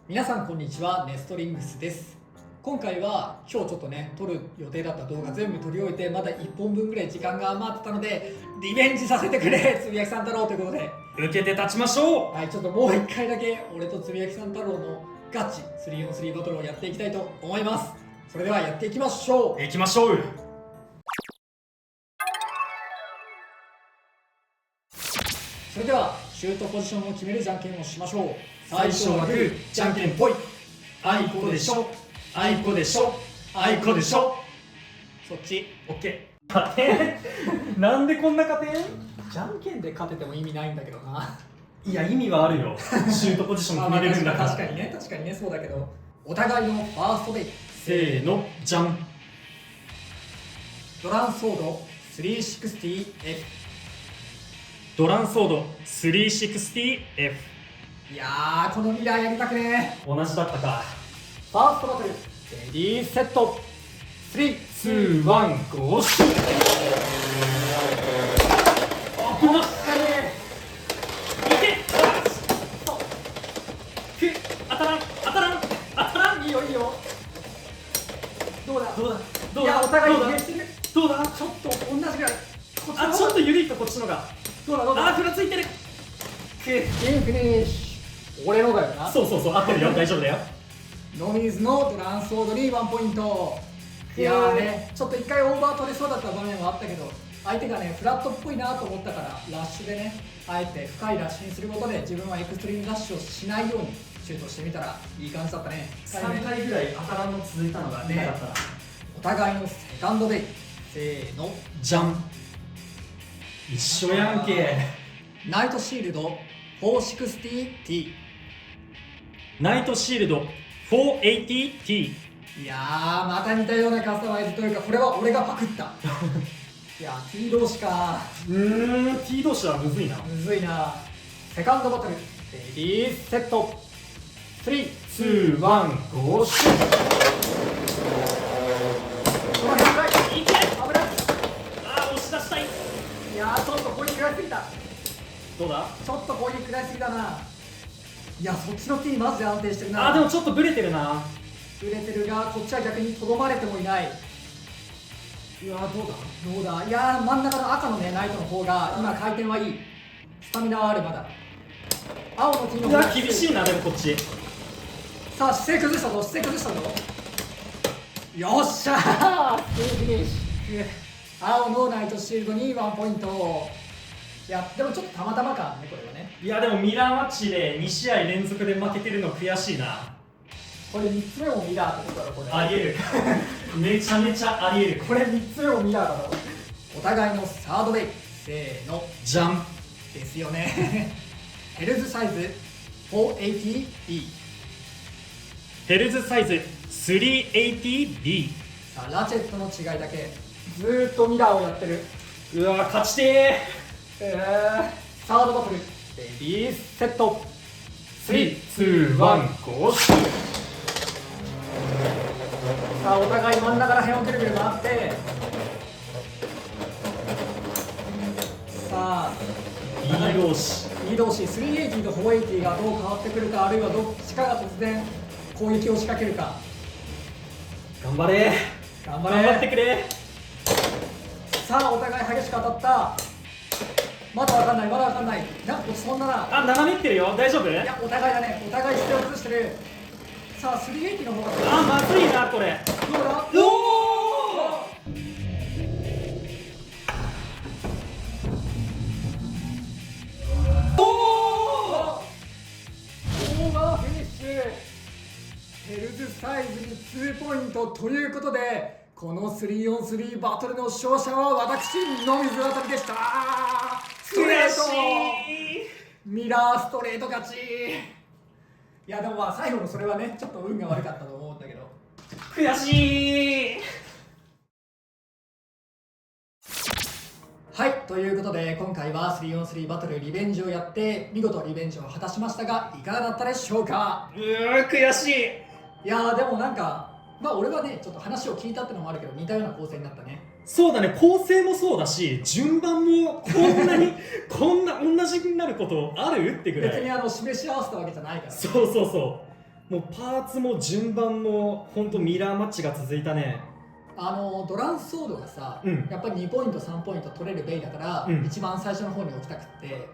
皆さんこんにちは、ネストリングスです。今回は今日ちょっとね撮る予定だった動画全部撮り終えてまだ1本分ぐらい時間が余ってたのでリベンジさせてくれつぶやきさん太郎ということで、受けて立ちましょはい、ちょっともう1回だけ俺とつぶやきさん太郎のガチ 3on3 バトルをやっていきたいと思います。それではやっていきましょう。う。行きましょう。それではシュートポジションを決めるじゃんけんをしましょう。最初はグー、じゃんけんぽい。あいこでしょ、あいこでしょ、あいこでしょ。そっち。オッケー。勝てんなんでこんな勝てん。じゃんけんで勝てても意味ないんだけどな。いや、意味はあるよ。シュートポジション決めれるんだから。確かにねそうだけど、お互いのファーストデイせーの、じゃん。ドランソード 360F。 ドランソード 360F。いやー、このミラーやりたくね同じだったか。ファーストバトルレディーセット3、2、1、ゴーシュー。あ、この光いけ。当たらん、当たらん、当たらん。いいよいいよ。どうだどうだ、どうだ、いや、お互いどうだにしてる。どうだ。ちょっと同じぐらい。こっちのあ、ちょっと緩いとこっちのが。どうだどうだ。あ、ふらついてる。インフィニッシュ。俺のだよな。そうそうそう、合ってるよ、大丈夫だよ。ノミーズのドランソードに1ポイント。いやーね、ちょっと一回オーバー取れそうだった場面はあったけど、相手がねフラットっぽいなと思ったからラッシュでね、あえて深いラッシュにすることで自分はエクストリームラッシュをしないようにシュートしてみたらいい感じだったね。3回ぐらい当たらんの続いたのが痛かったな。お互いのセカンドベイ、せーの、じゃん。一緒やんけ。ナイトシールド 460T。 ナイトシールド 480T。いやー、また似たようなカスタマイズというか、これは俺がパクったいやー、T 同士か。T 同士はむずいな。むずいな。セカンドバトルレディーセット3、2、1、ゴーシュー。この辺かい。いけ。危ない。あー、押し出したい。いやー、ちょっと攻撃食らいすぎた。どうだ。ちょっと攻撃食らいすぎだな。いや、そっちの T マジで安定してるな。あー、でもちょっとブレてるな。売れてるが、こっちは逆にとどまれてもいない。うわー、どうだ。どうだ。いやー、真ん中の赤のねナイトの方が今回転はいい。スタミナはある。まだ青の T のうわ、方が厳しいな。でもこっち。さあ、姿勢崩したぞ、姿勢崩したぞ。よっしゃー、フィニッシュ。青のナイトシールドに1ポイント。いや、でもちょっとたまたまかね、これはね。いや、でもミラーマッチで2試合連続で負けてるの悔しいな。これ3つ目もミラーってことだろ、これ。ありえるめちゃめちゃありえる。これ3つ目もミラーだろ。お互いのサードデイ、せーの、じゃん。ですよねヘルズサイズ 480B。 ヘルズサイズ 380B。 さあ、ラチェットの違いだけずーっとミラーをやってる。うわ、勝ちてサードバトルレディーセットー。3、2、1、ゴーシュー。さあ、お互い真ん中ら辺をぐるぐる回って、さあ B 同士。 B 同士380と480がどう変わってくるか、あるいはどっちかが突然攻撃を仕掛けるか。頑張れ。頑張れ。頑張ってくれ。さあ、お互い激しく当たった。まだわかんない、まだわかんない。そんなな。あ、斜めってるよ。大丈夫。いや、お互いだね、お互い姿勢を崩してる。さあ、380の方があ、まずいなこれ。どうだ。おお。オーバーフィニッシュ。ヘルズサイズに2ポイントということで、この 3on3 バトルの勝者は私、野水渡でした。ストレートミラーストレート勝ち。いや、でもまあ最後のそれはね、ちょっと運が悪かったと思うんだけど。悔しい。はい、ということで今回は 3on3 バトルリベンジをやって見事リベンジを果たしましたが、いかがだったでしょうか。悔しい。いやー、でもなんかまあ俺はねちょっと話を聞いたってのもあるけど似たような構成になったね。そうだね、構成もそうだし、順番もこんなにこんな同じになることあるってぐらい。別に示し合わせたわけじゃないから、ね、そうそうそもうパーツも順番もほんとミラーマッチが続いたね。ドランソードがさ、やっぱり2ポイント3ポイント取れるベイだから、一番最初の方に置きたくって、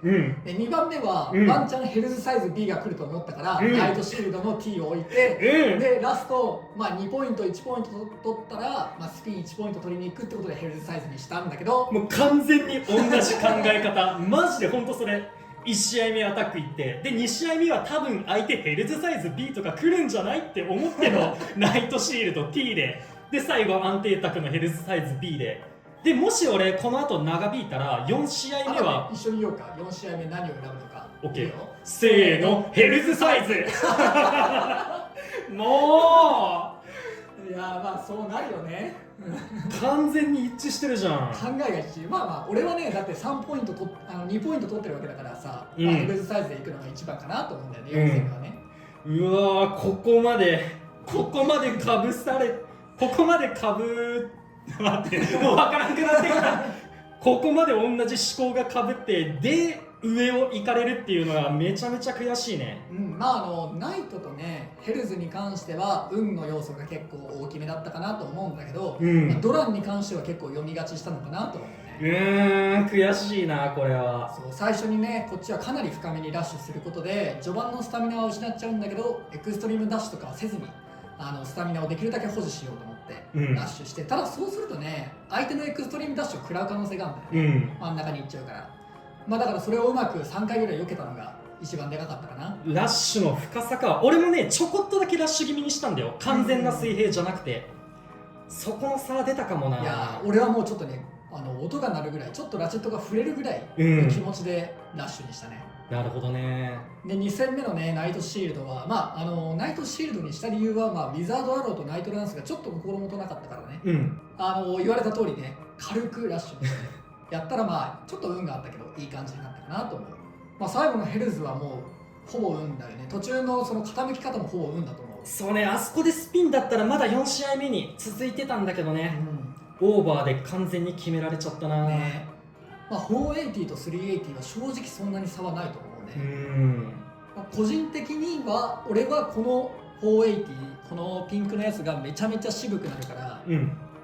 で2番目は、ワンチャンヘルズサイズ B が来ると思ったから、ナイトシールドの T を置いて、でラスト、2ポイント1ポイント取ったら、スピン1ポイント取りに行くってことでヘルズサイズにしたんだけど、もう完全に同じ考え方マジでほんとそれ。1試合目アタック行って、で2試合目は多分相手ヘルズサイズ B とか来るんじゃないって思ってのナイトシールド T で最後安定卓のヘルズサイズ B でもし俺この後長引いたら4試合目は一緒に言おうか。4試合目何を選ぶのか。 OK せーのヘルズサイズもいやそうなるよねう完全に一致してるじゃん。考えが一致。俺はねだって3ポイント2ポイント取ってるわけだからさ、ヘルズサイズでいくのが一番かなと思うんだよね、4戦目はね。うわーここまでかぶされここまでかぶ待ってもう分からなくなってきたここまで同じ思考がかぶってで上を行かれるっていうのはめちゃめちゃ悔しいね。ナイトとねヘルズに関しては運の要素が結構大きめだったかなと思うんだけど、ドランに関しては結構読みがちしたのかなと思うね。悔しいなこれは。そう最初にねこっちはかなり深めにラッシュすることで序盤のスタミナは失っちゃうんだけど、エクストリームダッシュとかはせずにスタミナをできるだけ保持しようと思ってラッシュして、ただそうするとね相手のエクストリームダッシュを食らう可能性があるんだよね、真ん中に行っちゃうから。だからそれをうまく3回ぐらい避けたのが一番でかかったかな。ラッシュの深さか。俺もねちょこっとだけラッシュ気味にしたんだよ、完全な水平じゃなくて、そこの差は出たかもな。いや俺はもうちょっとね音が鳴るぐらい、ちょっとラチェットが触れるぐらいの気持ちでラッシュにしたね。なるほどね。で2戦目のねナイトシールドはナイトシールドにした理由は、ウィザードアローとナイトランスがちょっと心もとなかったからね、言われた通りね軽くラッシュにしてやったらちょっと運があったけどいい感じになったかなと思う。最後のヘルズはもうほぼ運だよね。途中のその傾き方もほぼ運だと思う。そうね、あそこでスピンだったらまだ4試合目に続いてたんだけどね、オーバーで完全に決められちゃったな。480と380は正直そんなに差はないと思うね。個人的には俺はこの480、このピンクのやつがめちゃめちゃ渋くなるから、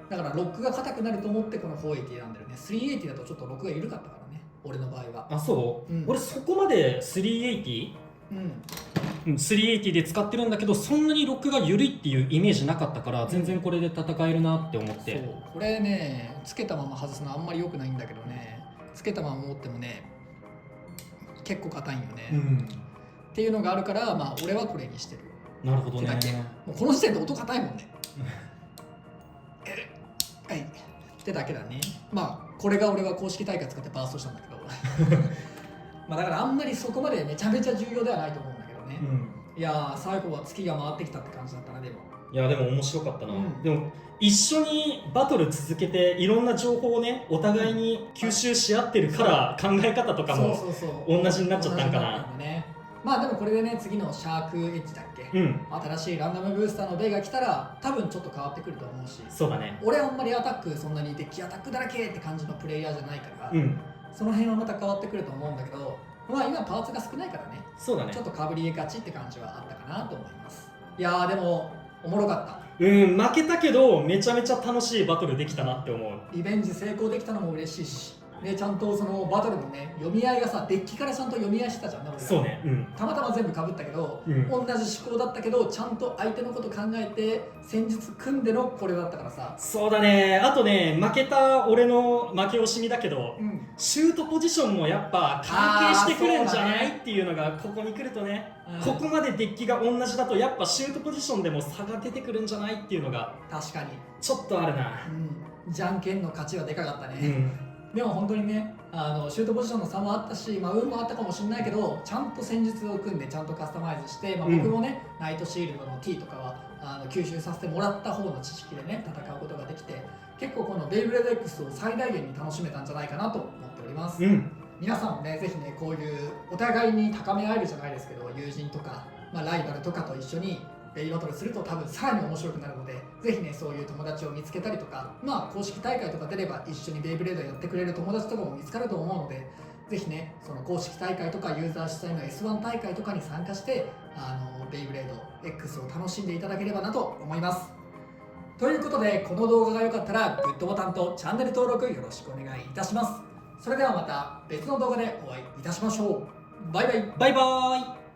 だからロックが硬くなると思ってこの480なんだよね。380だとちょっとロックが緩かったからね、俺の場合は。あ、そう、俺そこまで 380?380 で使ってるんだけど、そんなにロックが緩いっていうイメージなかったから、全然これで戦えるなって思って。そうこれねつけたまま外すのあんまり良くないんだけどね、つけたまま持ってもね結構硬いんよね、っていうのがあるから、俺はこれにしてる。なるほどね。もうこの時点で音硬いもんねはいってだけだね。これが俺は公式大会使ってバーストしたんだけどだからあんまりそこまでめちゃめちゃ重要ではないと思うんだけどね、いやー最後は月が回ってきたって感じだったな。でもいやでも面白かったな、でも一緒にバトル続けていろんな情報をねお互いに吸収し合ってるから考え方とかも同じになっちゃったんかな。でもこれでね次のシャークエッジだっけ、新しいランダムブースターのベイが来たら多分ちょっと変わってくると思うし。そうだね。俺あんまりアタックそんなにデッキアタックだらけって感じのプレイヤーじゃないから、その辺はまた変わってくると思うんだけど、今パーツが少ないからね、そうだね、ちょっとかぶりがちって感じはあったかなと思います。いやーでもおもろかった。負けたけどめちゃめちゃ楽しいバトルできたなって思う。リベンジ成功できたのも嬉しいし、でちゃんとそのバトルのね読み合いがさ、デッキからちゃんと読み合いしてたじゃんね。俺そうね、たまたま全部かぶったけど、同じ思考だったけどちゃんと相手のこと考えて戦術組んでのこれだったからさ。そうだね。あとね負けた俺の負け惜しみだけど、シュートポジションもやっぱ関係してくるんじゃない、っていうのがここに来るとね、ここまでデッキが同じだとやっぱシュートポジションでも差が出てくるんじゃないっていうのが確かにちょっとあるな。じゃんけんの勝ちはでかかったね、でも本当にねシュートポジションの差もあったし、運もあったかもしれないけどちゃんと戦術を組んでちゃんとカスタマイズして、僕もねナイトシールドの T とかは吸収させてもらった方の知識でね戦うことができて、結構このベイブレード X を最大限に楽しめたんじゃないかなと思っております、皆さんもねぜひねこういうお互いに高め合えるじゃないですけど、友人とか、ライバルとかと一緒にベイバトルすると多分さらに面白くなるので、ぜひねそういう友達を見つけたりとか、公式大会とか出れば一緒にベイブレードやってくれる友達とかも見つかると思うので、ぜひねその公式大会とかユーザー主催の S1 大会とかに参加してベイブレード X を楽しんでいただければなと思います。ということで、この動画が良かったらグッドボタンとチャンネル登録よろしくお願いいたします。それではまた別の動画でお会いいたしましょう。バイバイ。バイバーイ。